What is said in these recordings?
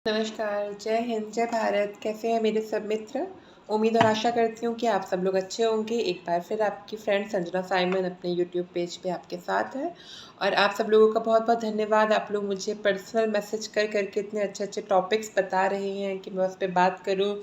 नमस्कार, जय हिंद, जय भारत। कैसे हैं मेरे सब मित्र? उम्मीद और आशा करती हूँ कि आप सब लोग अच्छे होंगे। एक बार फिर आपकी फ्रेंड संजना साइमन अपने यूट्यूब पेज पे आपके साथ है और आप सब लोगों का बहुत-बहुत धन्यवाद। आप लोग मुझे पर्सनल मैसेज कर के इतने अच्छे-अच्छे टॉपिक्स बता रहे हैं कि मैं उस पे बात करूँ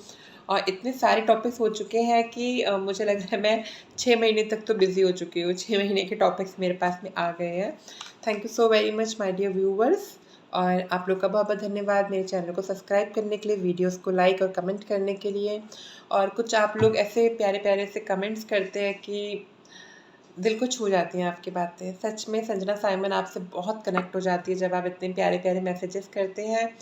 और इतने सारे टॉपिक्स हो चुके हैं कि मुझे लग रहा है मैं 6 महीने तक तो बिज़ी हो चुकी हूँ। 6 महीने के टॉपिक्स मेरे पास में आ गए हैं। Thank you so very much my dear viewers. और आप लोग का बहुत-बहुत धन्यवाद मेरे चैनल को सब्सक्राइब करने के लिए, वीडियोस को लाइक और कमेंट करने के लिए। और कुछ आप लोग ऐसे प्यारे-प्यारे से कमेंट्स करते हैं कि दिल को छू जाती हैं आपकी बातें। सच में संजना साइमन आपसे बहुत कनेक्ट हो जाती है जब आप इतने प्यारे-प्यारे मैसेजेस करते हैं,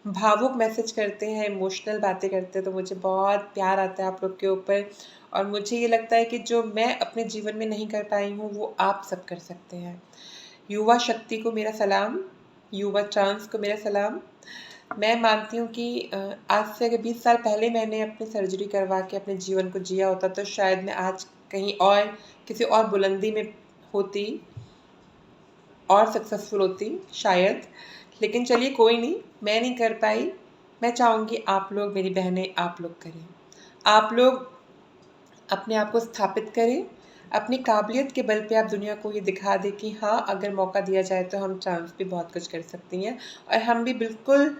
भावुक मैसेज करते हैं, इमोशनल बातें करते हैं, तो मुझे बहुत प्यार आता है आप लोग के ऊपर। और मुझे ये लगता है कि जो मैं अपने जीवन में नहीं कर पाई हूँ, वो आप सब कर सकते हैं। युवा शक्ति को मेरा सलाम, युवा चांस को मेरा सलाम। मैं मानती हूँ कि आज से अगर 20 साल पहले मैंने अपनी सर्जरी करवा के अपने जीवन को जिया होता तो शायद मैं आज कहीं और किसी और बुलंदी में होती और सक्सेसफुल होती शायद। लेकिन चलिए कोई नहीं, मैं नहीं कर पाई। मैं चाहूँगी आप लोग मेरी बहनें आप लोग करें। आप लोग अपने आप को स्थापित करें। अपनी काबिलियत के बल पे आप दुनिया को ये दिखा दें कि हाँ, अगर मौका दिया जाए तो हम चांस भी बहुत कुछ कर सकती हैं और हम भी बिल्कुल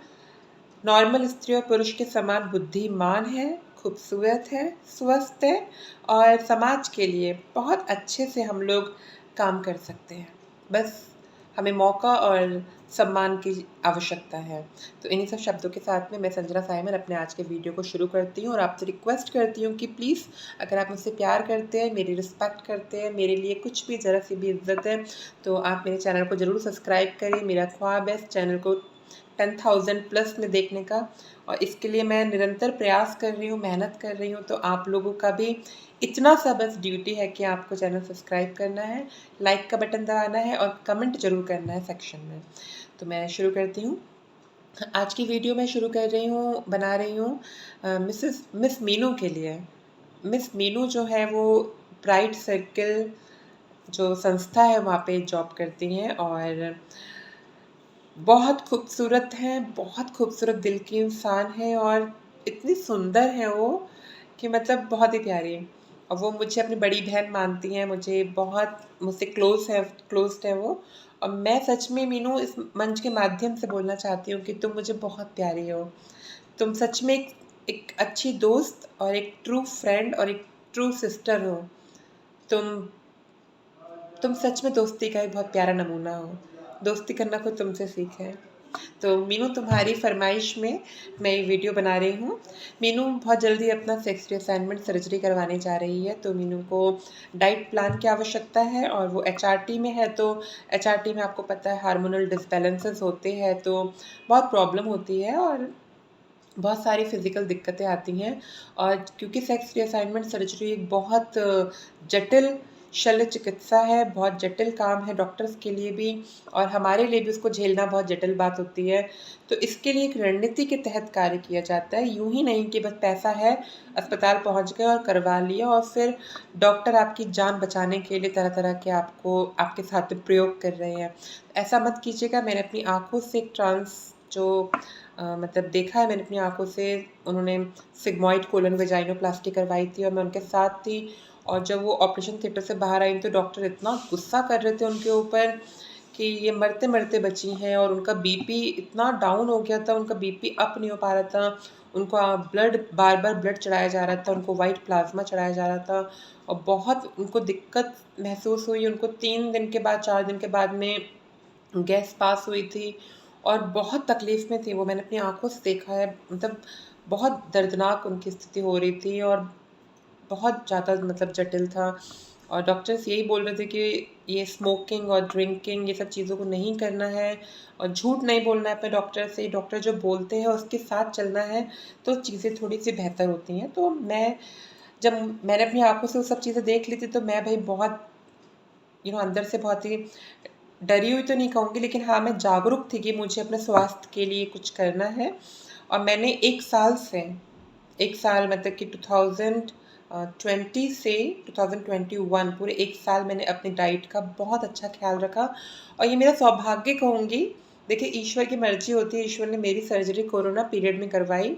नॉर्मल स्त्री और पुरुष के समान बुद्धिमान है, खूबसूरत है, स्वस्थ है और समाज के लिए बहुत अच्छे से हम लोग काम कर सकते हैं। बस हमें मौका और सम्मान की आवश्यकता है। तो इन्हीं सब शब्दों के साथ में मैं संजना साइमन अपने आज के वीडियो को शुरू करती हूँ और आपसे रिक्वेस्ट करती हूँ कि प्लीज़ अगर आप मुझसे प्यार करते हैं, मेरी रिस्पेक्ट करते हैं, मेरे लिए कुछ भी ज़रा सी भी इज़्ज़त है, तो आप मेरे चैनल को ज़रूर सब्सक्राइब करें। मेरा ख्वाब है इस चैनल को 10,000 प्लस में देखने का और इसके लिए मैं निरंतर प्रयास कर रही हूँ, मेहनत कर रही हूँ। तो आप लोगों का भी इतना सा बस ड्यूटी है कि आपको चैनल सब्सक्राइब करना है, लाइक का बटन दबाना है और कमेंट ज़रूर करना है सेक्शन में। तो मैं शुरू करती हूँ। आज की वीडियो मैं शुरू कर रही हूँ, बना रही हूँ मिस मीनू के लिए। मिस मीनू जो है वो प्राइड सर्किल जो संस्था है वहाँ पे जॉब करती हैं और बहुत खूबसूरत हैं, बहुत खूबसूरत दिल की इंसान हैं और इतनी सुंदर हैं वो कि मतलब बहुत ही प्यारी। और वो मुझे अपनी बड़ी बहन मानती हैं, मुझे बहुत मुझसे क्लोज़्ड है वो। और मैं सच में मीनू इस मंच के माध्यम से बोलना चाहती हूँ कि तुम मुझे बहुत प्यारी हो। तुम सच में एक अच्छी दोस्त और एक ट्रू फ्रेंड और एक ट्रू सिस्टर हो। तुम तुम सच में दोस्ती का एक बहुत प्यारा नमूना हो। दोस्ती करना कोई तुमसे सीखे। तो मीनू तुम्हारी फ़रमाइश में मैं ये वीडियो बना रही हूँ। मीनू बहुत जल्दी अपना सेक्स रीअसाइनमेंट सर्जरी करवाने जा रही है, तो मीनू को डाइट प्लान की आवश्यकता है और वो एचआरटी में है, तो एचआरटी में आपको पता है हार्मोनल डिसबैलेंसेस होते हैं, तो बहुत प्रॉब्लम होती है और बहुत सारी फ़िज़िकल दिक्कतें आती हैं। और क्योंकि सेक्स रीअसाइनमेंट सर्जरी एक बहुत जटिल शल्य चिकित्सा है, बहुत जटिल काम है डॉक्टर्स के लिए भी और हमारे लिए भी उसको झेलना बहुत जटिल बात होती है। तो इसके लिए एक रणनीति के तहत कार्य किया जाता है, यूँ ही नहीं कि बस पैसा है, अस्पताल पहुँच गए और करवा लिया और फिर डॉक्टर आपकी जान बचाने के लिए तरह-तरह के आपको आपके साथ में प्रयोग कर रहे हैं। ऐसा मत कीजिएगा। मैंने अपनी आँखों से एक ट्रांस जो मतलब देखा है मैंने अपनी आँखों से। उन्होंने सिग्मॉइड कोलन वेजाइनोप्लास्टी करवाई थी और मैं उनके साथ थी और जब वो ऑपरेशन थिएटर से बाहर आई तो डॉक्टर इतना गुस्सा कर रहे थे उनके ऊपर कि ये मरते-मरते बची हैं और उनका बीपी इतना डाउन हो गया था, उनका बीपी अप नहीं हो पा रहा था। उनको ब्लड बार-बार ब्लड चढ़ाया जा रहा था, उनको व्हाइट प्लाज़्मा चढ़ाया जा रहा था और बहुत उनको दिक्कत महसूस हुई। उनको 3 दिन के बाद 4 दिन के बाद में गैस पास हुई थी और बहुत तकलीफ़ में थी वो। मैंने अपनी आँखों से देखा है, मतलब बहुत दर्दनाक उनकी स्थिति हो रही थी और बहुत ज़्यादा मतलब जटिल था। और डॉक्टर्स यही बोल रहे थे कि ये स्मोकिंग और ड्रिंकिंग ये सब चीज़ों को नहीं करना है और झूठ नहीं बोलना है अपने डॉक्टर से। डॉक्टर जो बोलते हैं उसके साथ चलना है, तो चीज़ें थोड़ी-सी बेहतर होती हैं। तो जब मैंने अपनी आँखों से वो सब चीज़ें देख ली थी तो मैं भई बहुत अंदर से बहुत ही डरी हुई तो नहीं कहूँगी, लेकिन हाँ, मैं जागरूक थी कि मुझे अपने स्वास्थ्य के लिए कुछ करना है। और मैंने 1 साल मतलब कि 2020 से 2021 पूरे 1 साल मैंने अपनी डाइट का बहुत अच्छा ख़्याल रखा और ये मेरा सौभाग्य कहूँगी। देखिए, ईश्वर की मर्ज़ी होती है, ईश्वर ने मेरी सर्जरी कोरोना पीरियड में करवाई।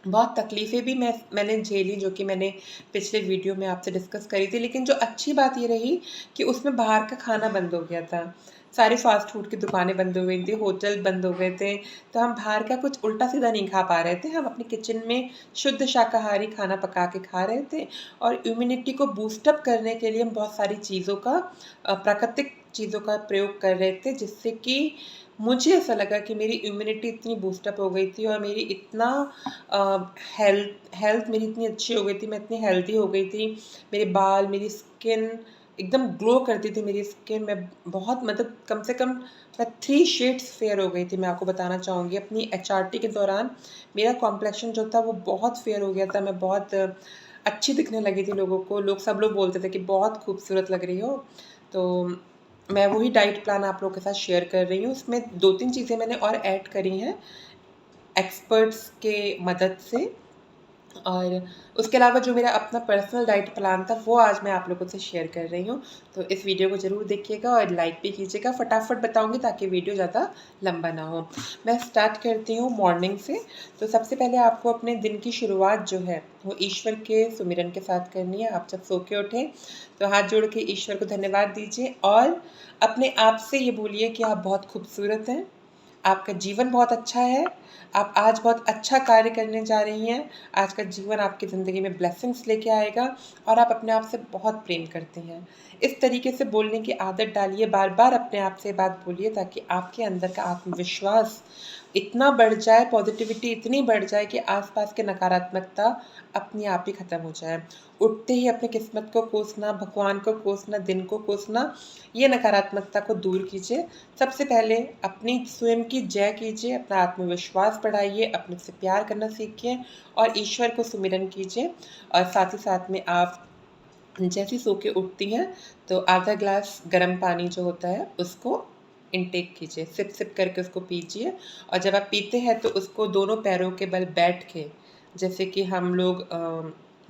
बहुत तकलीफ़ें भी मैंने झेली, जो कि मैंने पिछले वीडियो में आपसे डिस्कस करी थी। लेकिन जो अच्छी बात ये रही कि उसमें बाहर का खाना बंद हो गया था। सारी फ़ास्ट फ़ूड की दुकानें बंद हो गई थी, होटल बंद हो गए थे, तो हम बाहर का कुछ उल्टा-सीधा नहीं खा पा रहे थे। हम अपने किचन में शुद्ध शाकाहारी खाना पका के खा रहे थे और इम्यूनिटी को बूस्ट अप करने के लिए हम बहुत सारी चीज़ों का प्राकृतिक चीज़ों का प्रयोग कर रहे थे, जिससे कि मुझे ऐसा लगा कि मेरी इम्यूनिटी इतनी बूस्ट अप हो गई थी और मेरी इतना हेल्थ मेरी इतनी अच्छी हो गई थी, मैं इतनी हेल्दी हो गई थी। मेरे बाल, मेरी स्किन एकदम ग्लो करती थी मेरी स्किन। मैं बहुत मतलब कम से कम मैं 3 शेड्स फेयर हो गई थी, मैं आपको बताना चाहूँगी। अपनी एचआरटी के दौरान मेरा कॉम्प्लेक्शन जो था वो बहुत फेयर हो गया था। मैं बहुत अच्छी दिखने लगी थी लोगों को। सब लोग बोलते थे कि बहुत खूबसूरत लग रही हो। तो मैं वही डाइट प्लान आप लोगों के साथ शेयर कर रही हूँ। उसमें 2-3 चीज़ें मैंने और ऐड करी हैं एक्सपर्ट्स के मदद से। और उसके अलावा जो मेरा अपना पर्सनल डाइट प्लान था, वो आज मैं आप लोगों से शेयर कर रही हूँ। तो इस वीडियो को ज़रूर देखिएगा और लाइक भी कीजिएगा। फटाफट बताऊँगी ताकि वीडियो ज़्यादा लंबा ना हो। मैं स्टार्ट करती हूँ मॉर्निंग से। तो सबसे पहले आपको अपने दिन की शुरुआत जो है, वो ईश्वर के सुमिरन के साथ करनी है। आप जब सो के उठें, तो हाथ जोड़ के ईश्वर को धन्यवाद दीजिए और अपने आप से ये बोलिए कि आप बहुत खूबसूरत हैं, आपका जीवन बहुत अच्छा है, आप आज बहुत अच्छा कार्य करने जा रही हैं, आज का जीवन आपकी ज़िंदगी में ब्लेसिंग्स लेके आएगा और आप अपने आप से बहुत प्रेम करती हैं। इस तरीके से बोलने की आदत डालिए, बार-बार अपने आप से ये बात बोलिए ताकि आपके अंदर का आत्मविश्वास इतना बढ़ जाए, पॉज़िटिविटी इतनी बढ़ जाए कि आस-पास की नकारात्मकता अपने आप ही ख़त्म हो जाए। उठते ही अपनी किस्मत को कोसना, भगवान को कोसना, दिन को कोसना, ये नकारात्मकता को दूर कीजिए। सबसे पहले अपनी स्वयं की जय कीजिए, अपना आत्मविश्वास बढ़ाइए, अपने से प्यार करना सीखिए और ईश्वर को सुमिरन कीजिए। और साथ ही साथ में आप जैसे ही सो के उठती हैं, तो आधा ग्लास गर्म पानी जो होता है, उसको इनटेक कीजिए, सिप-सिप करके उसको पीजिए। और जब आप पीते हैं, तो उसको दोनों पैरों के बल बैठ के, जैसे कि हम लोग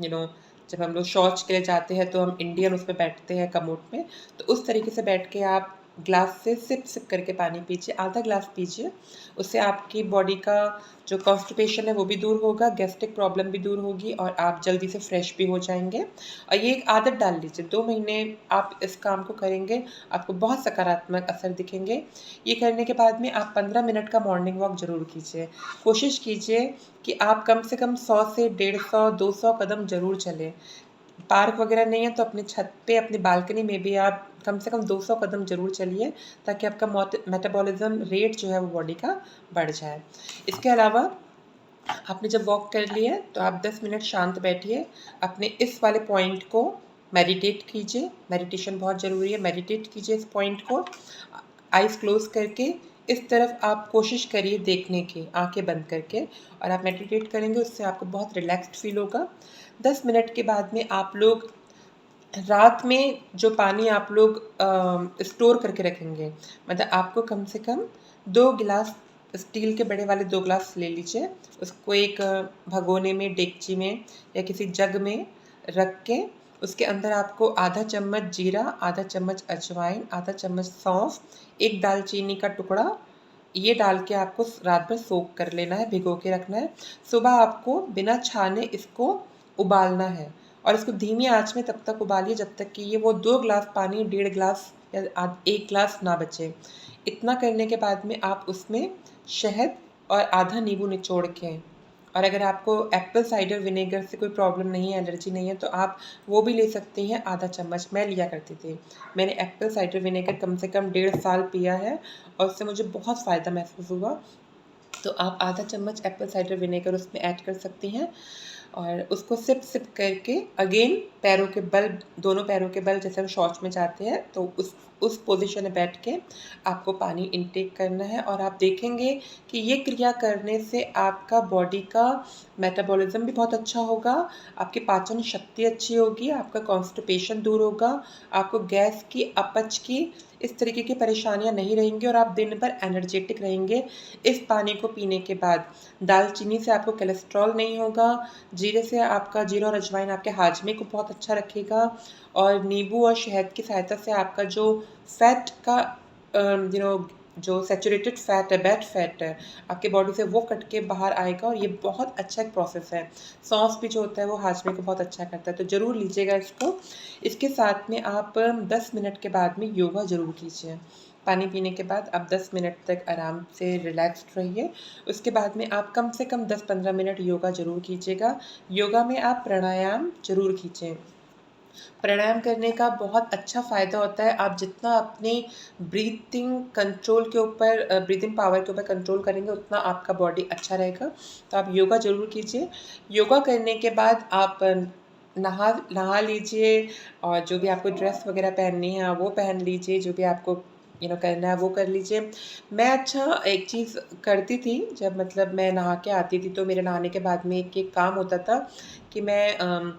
यू नो जब हम लोग शौच के लिए जाते हैं, तो हम इंडियन उसमें बैठते हैं कमोड में, तो उस तरीके से बैठ के आप ग्लास से सिप-सिप करके पानी पीजिए, आधा ग्लास पीजिए। उससे आपकी बॉडी का जो कॉन्स्टिपेशन है, वो भी दूर होगा, गैस्ट्रिक प्रॉब्लम भी दूर होगी और आप जल्दी से फ्रेश भी हो जाएँगे। और ये एक आदत डाल लीजिए, 2 महीने आप इस काम को करेंगे, आपको बहुत सकारात्मक असर दिखेंगे। ये करने के बाद में आप 15 मिनट का मॉर्निंग वॉक ज़रूर कीजिए। कोशिश कीजिए कि आप कम से कम 100 से 150, 200 कदम ज़रूर चलें। पार्क वगैरह नहीं है तो अपनी छत पे, अपनी बालकनी में भी आप कम से कम 200 कदम ज़रूर चलिए, ताकि आपका मेटाबॉलिज़्म रेट जो है वो बॉडी का बढ़ जाए। इसके अलावा आपने जब वॉक कर लिया है, तो आप 10 मिनट शांत बैठिए, अपने इस वाले पॉइंट को मेडिटेट कीजिए। मेडिटेशन बहुत ज़रूरी है, मेडिटेट कीजिए इस पॉइंट को। आइज़ क्लोज़ करके इस तरफ आप कोशिश करिए देखने की, आँखें बंद करके, और आप मेडिटेट करेंगे, उससे आपको बहुत रिलैक्स्ड फ़ील होगा। 10 मिनट के बाद में आप लोग रात में जो पानी आप लोग स्टोर करके रखेंगे, मतलब आपको कम से कम 2 गिलास स्टील के बड़े वाले 2 ग्लास ले लीजिए। उसको एक भगोने में, डेगची में या किसी जग में रख के, उसके अंदर आपको आधा चम्मच जीरा, आधा चम्मच अजवाइन, आधा चम्मच सौंफ, 1 दालचीनी का टुकड़ा, ये डाल के आपको रात भर सोक कर लेना है, भिगो के रखना है। सुबह आपको बिना छाने इसको उबालना है और इसको धीमी आँच में तब तक उबालिए जब तक कि ये वो 2 ग्लास पानी 1.5 ग्लास या 1 ग्लास ना बचे। इतना करने के बाद में आप उसमें शहद और आधा नींबू निचोड़ के, और अगर आपको एप्पल साइडर विनेगर से कोई प्रॉब्लम नहीं है, एलर्जी नहीं है, तो आप वो भी ले सकती हैं, आधा चम्मच। मैं लिया करती थी। मैंने एप्पल साइडर विनेगर कम से कम 1.5 साल पिया है और उससे मुझे बहुत फ़ायदा महसूस हुआ। तो आप आधा चम्मच एप्पल साइडर विनेगर उसमें ऐड कर सकती हैं और उसको सिप-सिप करके अगेन पैरों के बल, दोनों पैरों के बल, जैसे हम शौच में जाते हैं, तो उस पोज़ीशन में बैठ के आपको पानी इनटेक करना है और आप देखेंगे कि ये क्रिया करने से आपका बॉडी का मेटाबॉलिज़्म भी बहुत अच्छा होगा, आपकी पाचन शक्ति अच्छी होगी, आपका कॉन्स्टिपेशन दूर होगा, आपको गैस की, अपच की, इस तरीके की परेशानियाँ नहीं रहेंगी और आप दिन भर एनर्जेटिक रहेंगे इस पानी को पीने के बाद। दालचीनी से आपको कोलेस्ट्रॉल नहीं होगा, जीरे से आपका, जीरा और अजवाइन आपके हाजमे को बहुत अच्छा रखेगा और नींबू और शहद की सहायता से आपका जो फैट का जो सैचुरेटेड फैट है, बैड फैट है, आपके बॉडी से वो कट के बाहर आएगा और ये बहुत अच्छा एक प्रोसेस है। सौंफ भी जो होता है वो हाजमे को बहुत अच्छा करता है, तो ज़रूर लीजिएगा इसको। इसके साथ में आप 10 मिनट के बाद में योगा ज़रूर कीजिए। पानी पीने के बाद आप 10 मिनट तक आराम से रिलैक्स्ड रहिए। उसके बाद में आप कम से कम 10-15 मिनट योगा ज़रूर कीजिएगा। योगा में आप प्राणायाम ज़रूर कीजिए। प्राणायाम करने का बहुत अच्छा फ़ायदा होता है। आप जितना अपने ब्रीथिंग कंट्रोल के ऊपर ब्रीथिंग पावर के ऊपर कंट्रोल करेंगे, उतना आपका बॉडी अच्छा रहेगा। तो आप योगा ज़रूर कीजिए। योगा करने के बाद आप नहा नहा लीजिए और जो भी आपको ड्रेस वग़ैरह पहननी है, आप वो पहन लीजिए। जो भी आपको करना है, वो कर लीजिए। मैं एक चीज़ करती थी, जब मतलब मैं नहा के आती थी, तो मेरे नहाने के बाद में एक काम होता था कि मैं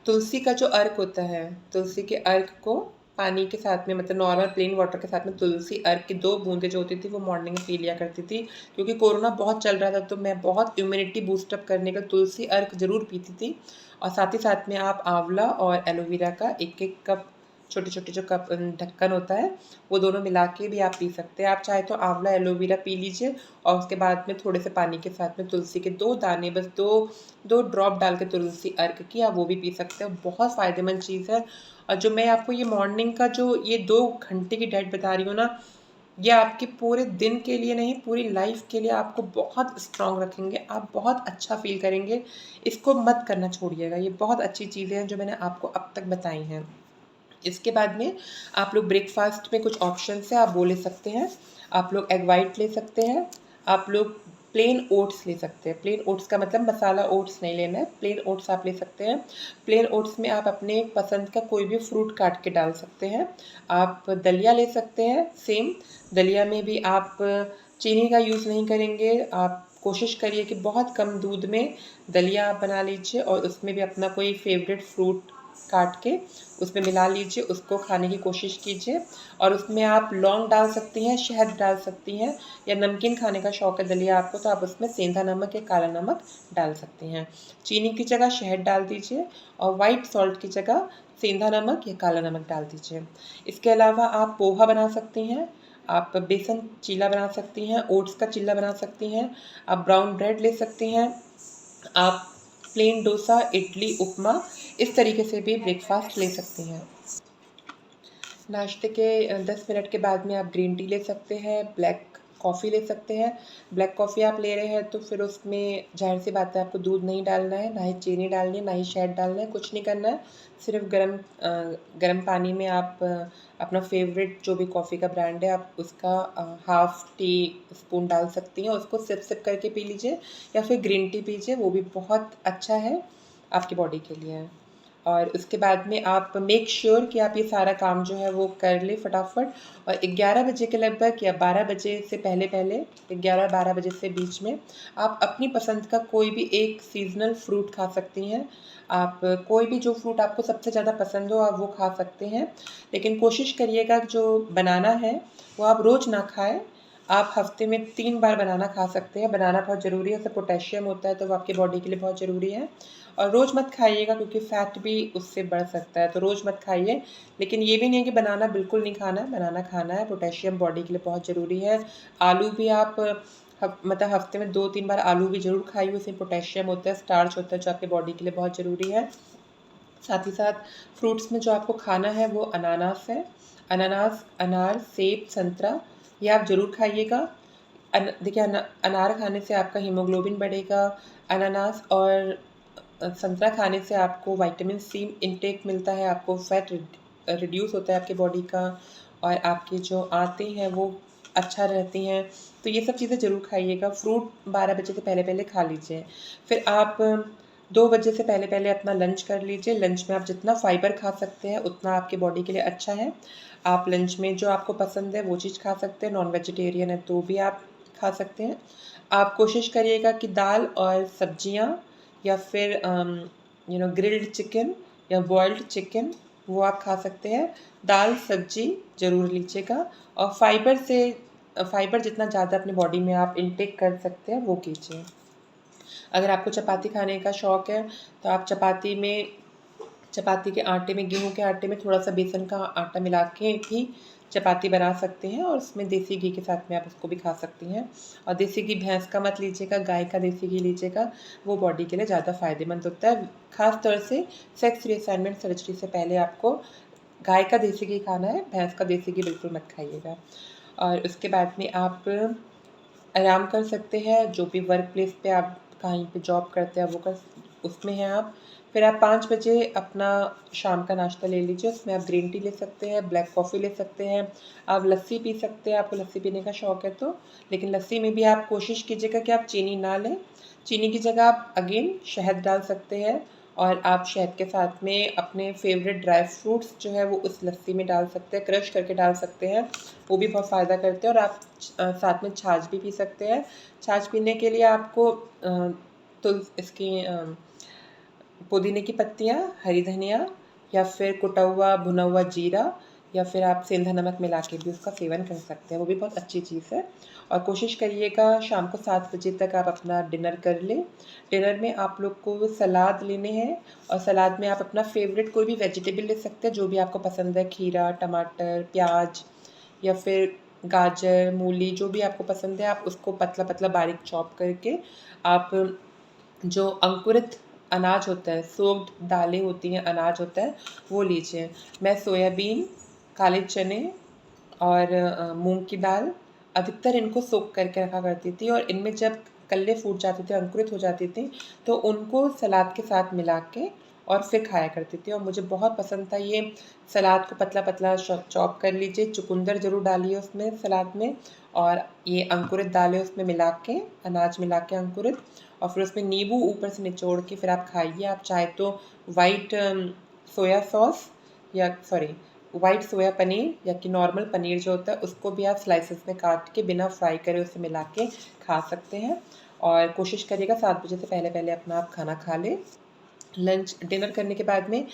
तुलसी का जो अर्क होता है, तुलसी के अर्क को पानी के साथ में, मतलब नॉर्मल प्लेन वाटर के साथ में तुलसी अर्क की 2 बूँदें जो होती थी वो मॉर्निंग में पी लिया करती थी। क्योंकि कोरोना बहुत चल रहा था, तो मैं बहुत इम्यूनिटी बूस्ट अप करने का तुलसी अर्क ज़रूर पीती थी। और साथ ही साथ में आप आँवला और एलोवेरा का 1-1 कप, छोटे-छोटे जो कप ढक्कन होता है, वो दोनों मिला के भी आप पी सकते हैं। आप चाहे तो आँवला, एलोवेरा पी लीजिए और उसके बाद में थोड़े से पानी के साथ में तुलसी के 2 दाने, बस 2 ड्रॉप डाल के तुलसी अर्क की आप वो भी पी सकते हैं। बहुत फ़ायदेमंद चीज़ है। और जो मैं आपको ये मॉर्निंग का जो ये 2 घंटे की डाइट बता रही हूँ ना, ये आपके पूरे दिन के लिए नहीं, पूरी लाइफ़ के लिए आपको बहुत स्ट्रॉन्ग रखेंगे। आप बहुत अच्छा फ़ील करेंगे। इसको मत करना छोड़िएगा। ये बहुत अच्छी चीज़ें हैं जो मैंने आपको अब तक बताई हैं। इसके बाद में आप लोग ब्रेकफ़ास्ट में कुछ ऑप्शंस हैं, आप वो ले सकते हैं। आप लोग एग वाइट ले सकते हैं। आप लोग प्लेन ओट्स ले सकते हैं। प्लेन ओट्स का मतलब मसाला ओट्स नहीं लेना है, प्लेन ओट्स आप ले सकते हैं। प्लेन ओट्स में आप अपने पसंद का कोई भी फ्रूट काट के डाल सकते हैं। आप दलिया ले सकते हैं, सेम दलिया में भी आप चीनी का यूज़ नहीं करेंगे। आप कोशिश करिए कि बहुत कम दूध में दलिया आप बना लीजिए और उसमें भी अपना कोई फ़ेवरेट फ्रूट काट के उसमें मिला लीजिए, उसको खाने की कोशिश कीजिए। और उसमें आप लौंग डाल सकती हैं, शहद डाल सकती हैं, या नमकीन खाने का शौक है दलिया आपको, तो आप उसमें सेंधा नमक या काला नमक डाल सकती हैं। चीनी की जगह शहद डाल दीजिए और व्हाइट सॉल्ट की जगह सेंधा नमक या काला नमक डाल दीजिए। इसके अलावा आप पोहा बना सकती हैं, आप बेसन चीला बना सकती हैं, ओट्स का चिल्ला बना सकती हैं, आप ब्राउन ब्रेड ले सकती हैं, आप प्लेन डोसा, इडली, उपमा इस तरीके से भी ब्रेकफ़ास्ट ले सकती हैं। नाश्ते के 10 मिनट के बाद में आप ग्रीन टी ले सकते हैं, ब्लैक कॉफ़ी ले सकते हैं। ब्लैक कॉफ़ी आप ले रहे हैं तो फिर उसमें ज़ाहिर-सी बात है, आपको दूध नहीं डालना है, ना ही चीनी डालनी है, ना ही शहद डालना है, कुछ नहीं करना है। सिर्फ़ गरम पानी में आप अपना फ़ेवरेट जो भी कॉफ़ी का ब्रांड है, आप उसका हाफ़ टी स्पून डाल सकती हैं, उसको सिप-सिप करके पी लीजिए या फिर ग्रीन टी पीजिए, वो भी बहुत अच्छा है आपकी बॉडी के लिए। और उसके बाद में आप मेक श्योर कि आप ये सारा काम जो है वो कर लें फटाफट। और 11 बजे के लगभग या 12 बजे से पहले-पहले, 11-12 बजे से बीच में आप अपनी पसंद का कोई भी एक सीज़नल फ्रूट खा सकती हैं। आप कोई भी जो फ्रूट आपको सबसे ज़्यादा पसंद हो, आप वो खा सकते हैं। लेकिन कोशिश करिएगा जो बनाना है, वो आप रोज़ ना खाएँ। आप हफ़्ते में 3 बार बनाना खा सकते हैं। बनाना बहुत ज़रूरी है, उससे पोटेशियम होता है, तो वो आपकी बॉडी के लिए बहुत ज़रूरी है। और रोज़ मत खाइएगा क्योंकि फ़ैट भी उससे बढ़ सकता है, तो रोज़ मत खाइए। लेकिन ये भी नहीं है कि बनाना बिल्कुल नहीं खाना है, बनाना खाना है, पोटेशियम बॉडी के लिए बहुत ज़रूरी है। आलू भी आप मतलब हफ़्ते में 2-3 बार आलू भी ज़रूर खाइए, उसमें पोटेशियम होता है, स्टार्च होता है, जो आपकी बॉडी के लिए बहुत ज़रूरी है। साथ ही साथ फ्रूट्स में जो आपको खाना है वो अनानास है। अनानास, अनार, सेब, संतरा ये आप ज़रूर खाइएगा। देखिए अनार खाने से आपका हीमोग्लोबिन बढ़ेगा। अनानास और संतरा खाने से आपको विटामिन सी इनटेक मिलता है, आपको फैट रिड्यूस होता है आपकी बॉडी का, और आपकी जो आंतें हैं वो अच्छा रहती हैं। तो ये सब चीज़ें ज़रूर खाइएगा। फ्रूट 12 बजे से पहले-पहले खा लीजिए। फिर आप 2 बजे से पहले-पहले अपना लंच कर लीजिए। लंच में आप जितना फ़ाइबर खा सकते हैं, उतना आपकी बॉडी के लिए अच्छा है। आप लंच में जो आपको पसंद है वो चीज़ खा सकते हैं। नॉन वेजिटेरियन है तो भी आप खा सकते हैं। आप कोशिश करिएगा कि दाल और सब्जियाँ या फिर ग्रिल्ड चिकन या बॉइल्ड चिकन वो आप खा सकते हैं। दाल, सब्ज़ी ज़रूर लीजिएगा और फ़ाइबर जितना ज़्यादा अपनी बॉडी में आप इनटेक कर सकते हैं वो कीजिए। अगर आपको चपाती खाने का शौक है तो आप चपाती के आटे में, गेहूँ के आटे में थोड़ा-सा बेसन का आटा मिला के भी चपाती बना सकते हैं और उसमें देसी घी के साथ में आप उसको भी खा सकती हैं। और देसी घी भैंस का मत लीजिएगा, गाय का देसी घी लीजिएगा, वो बॉडी के लिए ज़्यादा फ़ायदेमंद होता है। ख़ास तौर से सेक्स रीअसाइनमेंट सर्जरी से पहले आपको गाय का देसी घी खाना है, भैंस का देसी घी बिल्कुल मत खाइएगा। और उसके बाद में आप आराम कर सकते हैं, जो भी वर्क प्लेस पे आप कहीं पे जॉब करते हैं वो कर उसमें हैं आप। फिर आप 5 बजे अपना शाम का नाश्ता ले लीजिए, उसमें आप ग्रीन टी ले सकते हैं, ब्लैक कॉफ़ी ले सकते हैं, आप लस्सी पी सकते हैं, आपको लस्सी पीने का शौक है तो। लेकिन लस्सी में भी आप कोशिश कीजिएगा कि आप चीनी ना लें, चीनी की जगह आप अगेन शहद डाल सकते हैं और आप शहद के साथ में अपने फेवरेट ड्राई फ्रूट्स जो है वो उस लस्सी में डाल सकते हैं, क्रश करके डाल सकते हैं, वो भी बहुत फ़ायदा करते हैं। और आप साथ में छाछ भी पी सकते हैं। छाछ पीने के लिए आपको इसकी पुदीने की पत्तियाँ, हरी धनिया या फिर कुटा हुआ भुना हुआ जीरा या फिर आप सेंधा नमक मिला के भी उसका सेवन कर सकते हैं, वो भी बहुत अच्छी चीज़ है। और कोशिश करिएगा शाम को 7 बजे तक आप अपना डिनर कर लें। डिनर में आप लोग को सलाद लेने हैं और सलाद में आप अपना फ़ेवरेट कोई भी वेजिटेबल ले सकते हैं, जो भी आपको पसंद है, खीरा, टमाटर, प्याज या फिर गाजर, मूली, जो भी आपको पसंद है, आप उसको पतला-पतला बारीक चॉप करके आप जो अंकुरित अनाज होता है, सोक्ड दालें होती हैं, अनाज होता है, वो लीजिए। मैं सोयाबीन, काले चने और मूँग की दाल अधिकतर इनको सोक करके रखा करती थी और इनमें जब कल्ले फूट जाते थे, अंकुरित हो जाती थी, तो उनको सलाद के साथ मिला के और फिर खाया करती थी और मुझे बहुत पसंद था ये। सलाद को पतला-पतला चॉप कर लीजिए, चुकंदर ज़रूर डालिए उसमें सलाद में और ये अंकुरित दालें उसमें मिला के, अनाज मिला के अंकुरित और फिर उसमें नींबू ऊपर से निचोड़ के फिर आप खाइए। आप चाहे तो वाइट सोया सॉस या वाइट सोया पनीर या कि नॉर्मल पनीर जो होता है उसको भी आप स्लाइसेस में काट के बिना फ्राई करे उसे मिला के खा सकते हैं। और कोशिश करिएगा 7 बजे से पहले अपना आप खाना खा लें। लंच डिनर करने के बाद में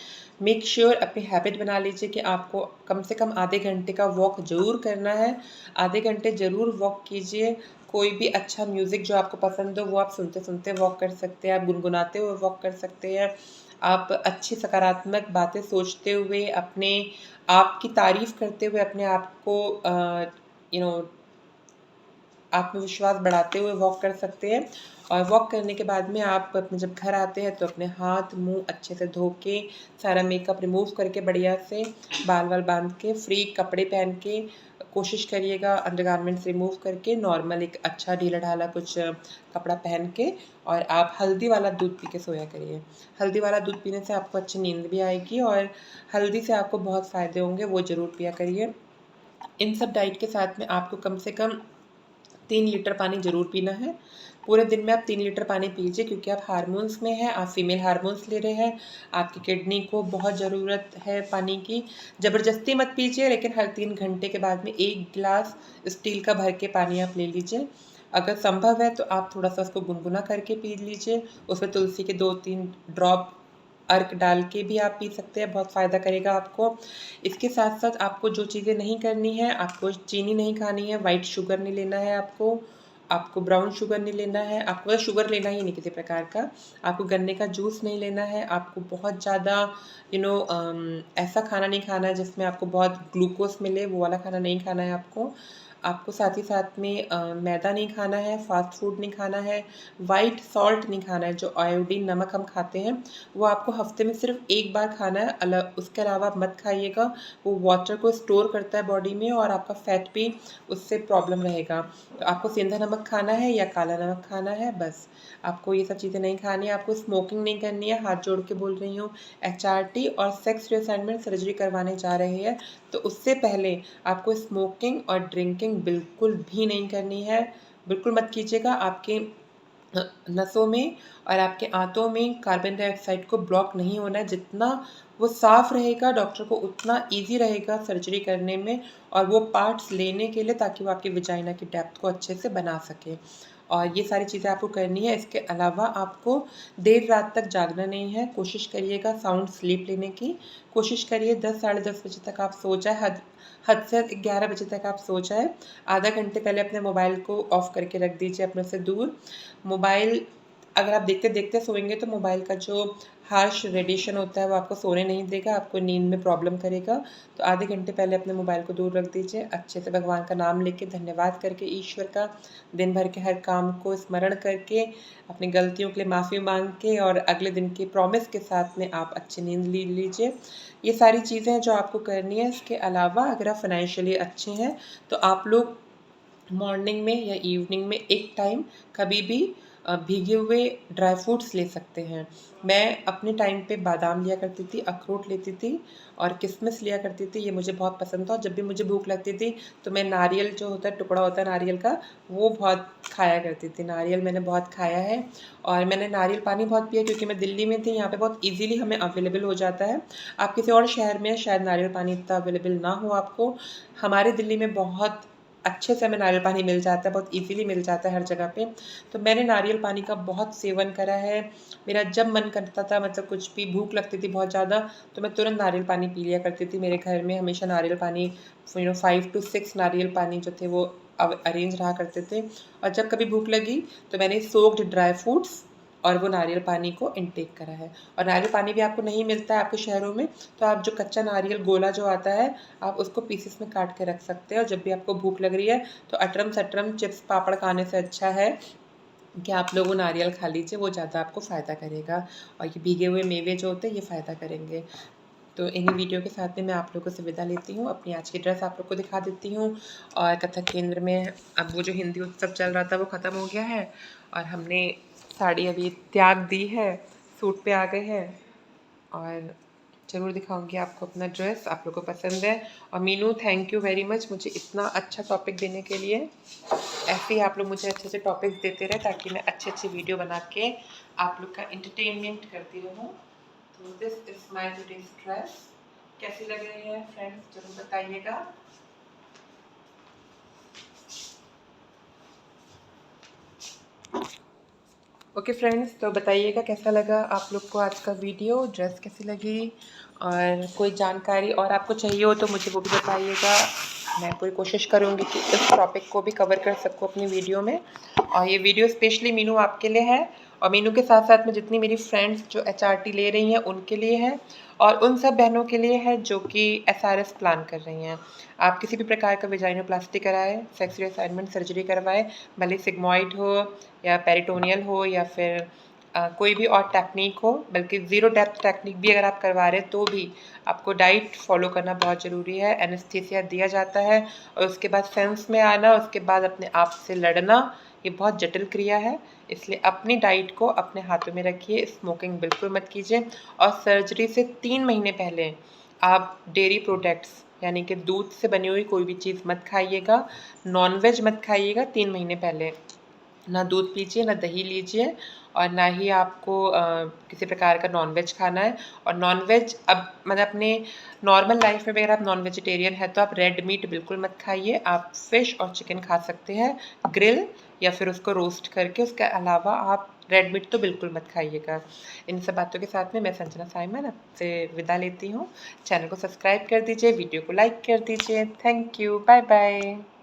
मेक श्योर अपनी हैबिट बना लीजिए कि आपको कम से कम आधे घंटे का वॉक ज़रूर करना है। आधे घंटे ज़रूर वॉक कीजिए। कोई भी अच्छा म्यूज़िक जो आपको पसंद हो वो आप सुनते-सुनते वॉक कर सकते हैं, आप गुनगुनाते हुए वॉक कर सकते हैं। आप अच्छी सकारात्मक बातें सोचते हुए अपने आप की तारीफ़ करते हुए अपने आप को यू नो आत्मविश्वास बढ़ाते हुए वॉक कर सकते हैं। और वॉक करने के बाद में आप अपने जब घर आते हैं तो अपने हाथ मुंह अच्छे से धो के सारा मेकअप रिमूव करके बढ़िया से बाल वाल बांध के फ्री कपड़े पहन के कोशिश करिएगा अंडरगारमेंट्स रिमूव करके नॉर्मल एक अच्छा ढीला ढाला कुछ कपड़ा पहन के और आप हल्दी वाला दूध पी के सोया करिए। हल्दी वाला दूध पीने से आपको अच्छी नींद भी आएगी और हल्दी से आपको बहुत फ़ायदे होंगे, वो ज़रूर पिया करिए। इन सब डाइट के साथ में आपको कम से कम 3 लीटर पानी ज़रूर पीना है। पूरे दिन में आप 3 लीटर पानी पीजिए क्योंकि आप हार्मोन्स में हैं, आप फीमेल हार्मोन्स ले रहे हैं, आपकी किडनी को बहुत ज़रूरत है पानी की। ज़बरदस्ती मत पीजिए लेकिन हर 3 घंटे के बाद में 1 गिलास स्टील का भर के पानी आप ले लीजिए। अगर संभव है तो आप थोड़ा-सा उसको गुनगुना करके पी लीजिए, उसमें तुलसी के 2-3 ड्रॉप अर्क डाल के भी आप पी सकते हैं, बहुत फ़ायदा करेगा आपको। इसके साथ-साथ आपको जो चीज़ें नहीं करनी है, आपको चीनी नहीं खानी है, व्हाइट शुगर नहीं लेना है आपको ब्राउन शुगर नहीं लेना है, आपको शुगर लेना ही नहीं किसी प्रकार का। आपको गन्ने का जूस नहीं लेना है, आपको बहुत ज़्यादा ऐसा खाना नहीं खाना है जिसमें आपको बहुत ग्लूकोज़ मिले, वो वाला खाना नहीं खाना है आपको। आपको साथ ही साथ में मैदा नहीं खाना है, फ़ास्ट फूड नहीं खाना है, व्हाइट सॉल्ट नहीं खाना है, जो आयोडीन नमक हम खाते हैं, वो आपको हफ़्ते में सिर्फ़ 1 बार खाना है, उसके अलावा आप मत खाइएगा। वो वाटर को स्टोर करता है बॉडी में और आपका फ़ैट भी उससे प्रॉब्लम रहेगा। तो आपको सेंधा नमक खाना है या काला नमक खाना है बस। आपको ये सब चीज़ें नहीं खानी है, आपको स्मोकिंग नहीं करनी है, हाथ जोड़ के बोल रही हूँ। एचआरटी और सेक्स रीअसाइनमेंट सर्जरी करवाने जा रहे हैं, तो उससे पहले आपको स्मोकिंग और ड्रिंकिंग बिल्कुल भी नहीं करनी है। बिल्कुल मत कीजिएगा। आपके नसों में और आपके आंतों में कार्बन डाइऑक्साइड को ब्लॉक नहीं होना है। जितना वो साफ़ रहेगा डॉक्टर को उतना ईज़ी रहेगा सर्जरी करने में और वो पार्ट्स लेने के लिए ताकि वो आपकी वजाइना की डेप्थ को अच्छे से बना सके। और ये सारी चीज़ें आपको करनी है। इसके अलावा आपको देर रात तक जागना नहीं है। कोशिश करिएगा साउंड स्लीप लेने की। कोशिश करिए 10 साढ़े 10 बजे तक आप सो जाएँ। हद हद से 11 बजे तक आप सो जाएँ। आधा घंटे पहले अपने मोबाइल को ऑफ़ करके रख दीजिए अपने से दूर। मोबाइल अगर आप देखते-देखते सोएंगे तो मोबाइल का जो हार्श रेडिएशन होता है वो आपको सोने नहीं देगा, आपको नींद में प्रॉब्लम करेगा। तो आधे घंटे पहले अपने मोबाइल को दूर रख दीजिए, अच्छे से भगवान का नाम लेके, धन्यवाद करके ईश्वर का, दिन भर के हर काम को स्मरण करके, अपनी गलतियों के लिए माफ़ी माँग के और अगले दिन की प्रॉमिस के साथ में आप अच्छी नींद लीजिए। ये सारी चीज़ें हैं जो आपको करनी है। इसके अलावा अगर आप फ़ाइनेंशियली अच्छे हैं, तो आप लोग मॉर्निंग में या इवनिंग में एक टाइम कभी भी भीगे हुए ड्राई फ्रूट्स ले सकते हैं। मैं अपने टाइम पे बादाम लिया करती थी, अखरोट लेती थी और किशमिश लिया करती थी, ये मुझे बहुत पसंद था। और जब भी मुझे भूख लगती थी तो मैं नारियल जो होता है, टुकड़ा होता है नारियल का, वो बहुत खाया करती थी। नारियल मैंने बहुत खाया है और मैंने नारियल पानी बहुत पिया, क्योंकि मैं दिल्ली में थी, यहाँ पे बहुत ईज़िली हमें अवेलेबल हो जाता है। आप किसी और शहर में शायद नारियल पानी इतना अवेलेबल ना हो आपको, हमारे दिल्ली में बहुत अच्छे से हमें नारियल पानी मिल जाता है, बहुत ईज़िली मिल जाता है हर जगह पे। तो मैंने नारियल पानी का बहुत सेवन करा है। मेरा जब मन करता था, मतलब कुछ भी भूख लगती थी बहुत ज़्यादा, तो मैं तुरंत नारियल पानी पी लिया करती थी। मेरे घर में हमेशा नारियल पानी 5 to 6 नारियल पानी जो थे वो अरेंज रहा करते थे। और जब कभी भूख लगी तो मैंने सोक्ड ड्राई फ्रूट्स और वो नारियल पानी को इनटेक करा है। और नारियल पानी भी आपको नहीं मिलता है आपके शहरों में, तो आप जो कच्चा नारियल गोला जो आता है, आप उसको पीसेस में काट के रख सकते हैं। और जब भी आपको भूख लग रही है तो अटरम-सटरम चिप्स पापड़ खाने से अच्छा है कि आप लोग वो नारियल खा लीजिए, वो ज़्यादा आपको फ़ायदा करेगा। और ये भीगे हुए मेवे जो होते हैं ये फ़ायदा करेंगे। तो इन्हीं वीडियो के साथ में मैं आप लोगों से विदा लेती हूँ। अपनी आज की ड्रेस आप लोग को दिखा देती हूँ। और कथक केंद्र में अब वो जो हिंदी उत्सव चल रहा था वो ख़त्म हो गया है और हमने साड़ी अभी त्याग दी है, सूट पे आ गए हैं। और ज़रूर दिखाऊंगी आपको अपना ड्रेस, आप लोग को पसंद है। और Meenu, thank you very much मुझे इतना अच्छा टॉपिक देने के लिए। ऐसे ही आप लोग मुझे अच्छे अच्छे टॉपिक्स देते रहे ताकि मैं अच्छे अच्छे वीडियो बना के आप लोग का इंटरटेनमेंट करती रहूँ। तो this is my today's dress. कैसी लग रही है फ्रेंड्स, जरूर बताइएगा। ओके फ्रेंड्स, तो बताइएगा कैसा लगा आप लोग को आज का वीडियो, ड्रेस कैसी लगी। और कोई जानकारी और आपको चाहिए हो तो मुझे वो भी बताइएगा। मैं पूरी कोशिश करूँगी कि इस टॉपिक को भी कवर कर सकूँ अपनी वीडियो में। और ये वीडियो स्पेशली मीनू आपके लिए है, और मीनू के साथ साथ में जितनी मेरी फ्रेंड्स जो HRT ले रही हैं उनके लिए है, और उन सब बहनों के लिए है जो कि SRS प्लान कर रही हैं। आप किसी भी प्रकार का वेजाइनोप्लास्टी कराएं, सेक्स रीअसाइनमेंट सर्जरी करवाएं, भले सिग्मॉइड हो या पेरिटोनियल हो या फिर कोई भी और टेक्निक हो, बल्कि ज़ीरो डेप्थ टेक्निक भी अगर आप करवा रहे हैं तो भी आपको डाइट फॉलो करना बहुत ज़रूरी है। एनेस्थीसिया दिया जाता है और उसके बाद सेंस में आना, उसके बाद अपने आप से लड़ना, ये बहुत जटिल क्रिया है। इसलिए अपनी डाइट को अपने हाथों में रखिए, स्मोकिंग बिल्कुल मत कीजिए। और सर्जरी से 3 महीने पहले आप डेयरी प्रोडक्ट्स यानी कि दूध से बनी हुई कोई भी चीज़ मत खाइएगा, नॉनवेज मत खाइएगा 3 महीने पहले। ना दूध पीजिए, ना दही लीजिए, और ना ही आपको किसी प्रकार का नॉनवेज खाना है। और नॉनवेज अब मतलब अपने नॉर्मल लाइफ में अगर आप नॉन वेजिटेरियन है तो आप रेड मीट बिल्कुल मत खाइए। आप फ़िश और चिकन खा सकते हैं ग्रिल या फिर उसको रोस्ट करके, उसके अलावा आप रेड मीट तो बिल्कुल मत खाइएगा। इन सब बातों के साथ में मैं संजना साइमन आपसे विदा लेती हूँ। चैनल को सब्सक्राइब कर दीजिए, वीडियो को लाइक कर दीजिए। Thank you, bye bye.